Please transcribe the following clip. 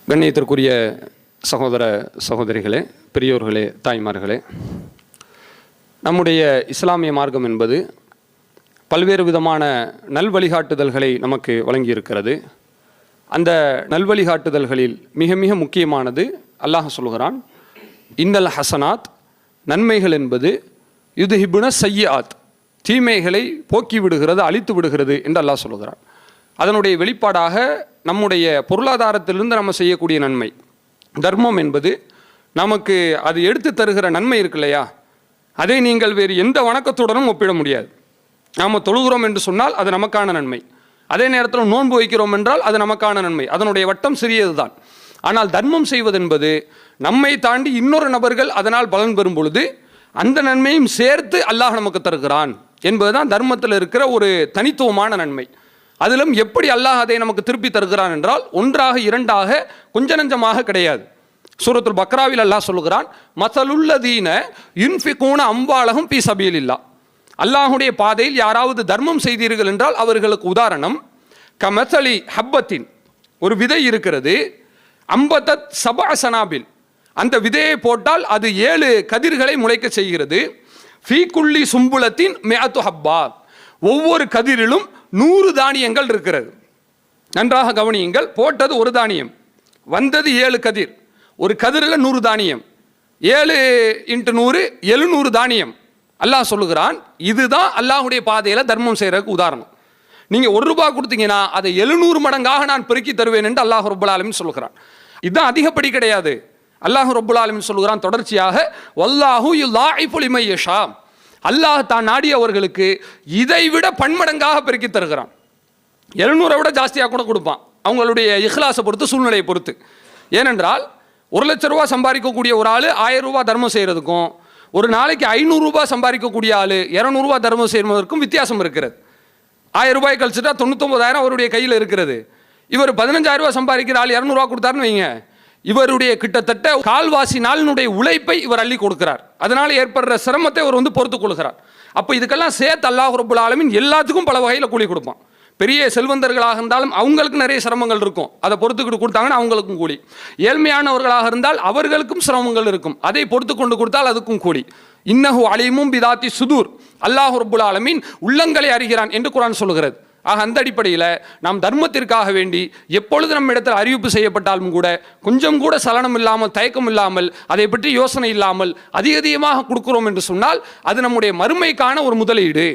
கண்ணியத்திற்குரிய சகோதர சகோதரிகளே, பெரியோர்களே, தாய்மார்களே, நம்முடைய இஸ்லாமிய மார்க்கம் என்பது பல்வேறு விதமான நல்வழிகாட்டுதல்களை நமக்கு வழங்கியிருக்கிறது. அந்த நல்வழிகாட்டுதல்களில் மிக மிக முக்கியமானது அல்லாஹ் சொல்கிறான், இன்னல் ஹசனாத், நன்மைகள் என்பது யுத்ஹிபுன சய்யிஆத், தீமைகளை போக்கி விடுகிறது, அழித்து விடுகிறது என்று அல்லாஹ் சொல்கிறான். அதனுடைய வெளிப்பாடாக நம்முடைய பொருளாதாரத்திலிருந்து நம்ம செய்யக்கூடிய நன்மை, தர்மம் என்பது நமக்கு அது எடுத்து தருகிற நன்மை இருக்கு இல்லையா, அதை நீங்கள் வேறு எந்த வணக்கத்துடனும் ஒப்பிட முடியாது. நாம் தொழுகிறோம் என்று சொன்னால் அது நமக்கான நன்மை, அதே நேரத்தில் நோன்பு வைக்கிறோம் என்றால் அது நமக்கான நன்மை, அதனுடைய வட்டம் சிறியது தான். ஆனால் தர்மம் செய்வதென்பது நம்மை தாண்டி இன்னொரு நபர்கள் அதனால் பலன் பெறும் பொழுது அந்த நன்மையும் சேர்த்து அல்லாஹ் நமக்கு தருகிறான் என்பதுதான் தர்மத்தில் இருக்கிற ஒரு தனித்துவமான நன்மை. அதிலும் எப்படி அல்லாஹ் அதை நமக்கு திருப்பி தருகிறான் என்றால், ஒன்றாக இரண்டாக கொஞ்ச நஞ்சமாக கிடையாது. சூரத்துல் பக்ராவில் அல்லாஹ் சொல்லுகிறான், மஸலுல்லதீன யுன்ஃபிகூன அம்வாலஹும் ஃபீ ஸபீலில்லாஹ், அல்லாஹுடைய பாதையில் யாராவது தர்மம் செய்தீர்கள் என்றால் அவர்களுக்கு உதாரணம் கமஸலி ஹப்பத்தின், ஒரு விதை இருக்கிறது, அம்பதத் சபஅ சனாபில், அந்த விதையை போட்டால் அது 7 கதிர்களை முளைக்க செய்கிறது. ஃபீ குல்லி சும்புலத்தின் மிஅத்து ஹப்பா, ஒவ்வொரு கதிரிலும் 100 தானியங்கள் இருக்கிறது. நன்றாக கவனியுங்கள், போட்டது ஒரு தானியம், வந்தது 7 கதிர், ஒரு கதிரில் 100 தானியம், 7 × 100 700 தானியம். அல்லாஹ் சொல்லுகிறான், இதுதான் அல்லாஹுடைய பாதையில் தர்மம் செய்கிறதுக்கு உதாரணம். நீங்கள் ₹1 கொடுத்தீங்கன்னா அதை 700 மடங்காக நான் பெருக்கி தருவேன் என்று அல்லாஹ் ரப்புல் ஆலமீன் சொல்லுகிறான். இதுதான் அதிகப்படி கிடையாது. அல்லாஹ் ரப்புல் ஆலமீன் சொல்லுகிறான் தொடர்ச்சியாக, வல்லாஹு யுலாஇஃபு லிமன் யஷா, அல்லாஹ் தான் நாடியவர்களுக்கு இதை விட பன்மடங்காக பெருக்கி தருகிறான். 700 விட ஜாஸ்தியாக கூட கொடுப்பான், அவங்களுடைய இஹ்லாஸை பொறுத்து, சூழ்நிலையை பொறுத்து. ஏனென்றால் ₹1,00,000 சம்பாதிக்கக்கூடிய ஒரு ஆள் ₹1000 தர்மம் செய்கிறதுக்கும், ஒரு நாளைக்கு ₹500 சம்பாதிக்கக்கூடிய ஆள் ₹200 தர்மம் செய்வதற்கும் வித்தியாசம் இருக்கிறது. ₹1000 கழிச்சுட்டா 99,000 அவருடைய கையில் இருக்கிறது. இவர் ₹15,000 சம்பாதிக்கிற ஆள் ₹200 கொடுத்தாருன்னு வைங்க, இவருடைய கிட்டத்தட்ட கால்வாசி நாளினுடைய உழைப்பை இவர் அள்ளி கொடுக்கிறார். அதனால் ஏற்படுற சிரமத்தை இவர் பொறுத்துக் கொள்கிறார். அப்போ இதுக்கெல்லாம் சேர்த்து அல்லாஹ் ரப்புல் ஆலமீன் எல்லாத்துக்கும் பல வகையில் கூலி கொடுப்பான். பெரிய செல்வந்தர்களாக இருந்தாலும் அவங்களுக்கு நிறைய சிரமங்கள் இருக்கும், அதை பொறுத்துக்கிட்டு கொடுத்தாங்கன்னா அவங்களுக்கும் கூலி. ஏழ்மையானவர்களாக இருந்தால் அவர்களுக்கும் சிரமங்கள் இருக்கும், அதை பொறுத்து கொண்டு கொடுத்தால் அதுக்கும் கூலி. இன்னஹு அலீமும் பிதாத்தி சுதூர், அல்லாஹ் ரப்புல் ஆலமீன் உள்ளங்களை அறிகிறான் என்று குர்ஆன் சொல்கிறது. ஆக அந்த அடிப்படையில் நாம் தர்மத்திற்காக வேண்டி எப்பொழுது நம்ம இடத்தில் அறிவிப்பு செய்யப்பட்டாலும் கூட கொஞ்சம் கூட சலனம் இல்லாமல், தயக்கம் இல்லாமல், அதை பற்றி யோசனை இல்லாமல் அதிகமாக கொடுக்கிறோம் என்று சொன்னால் அது நம்முடைய மறுமைக்கான ஒரு முதலீடு.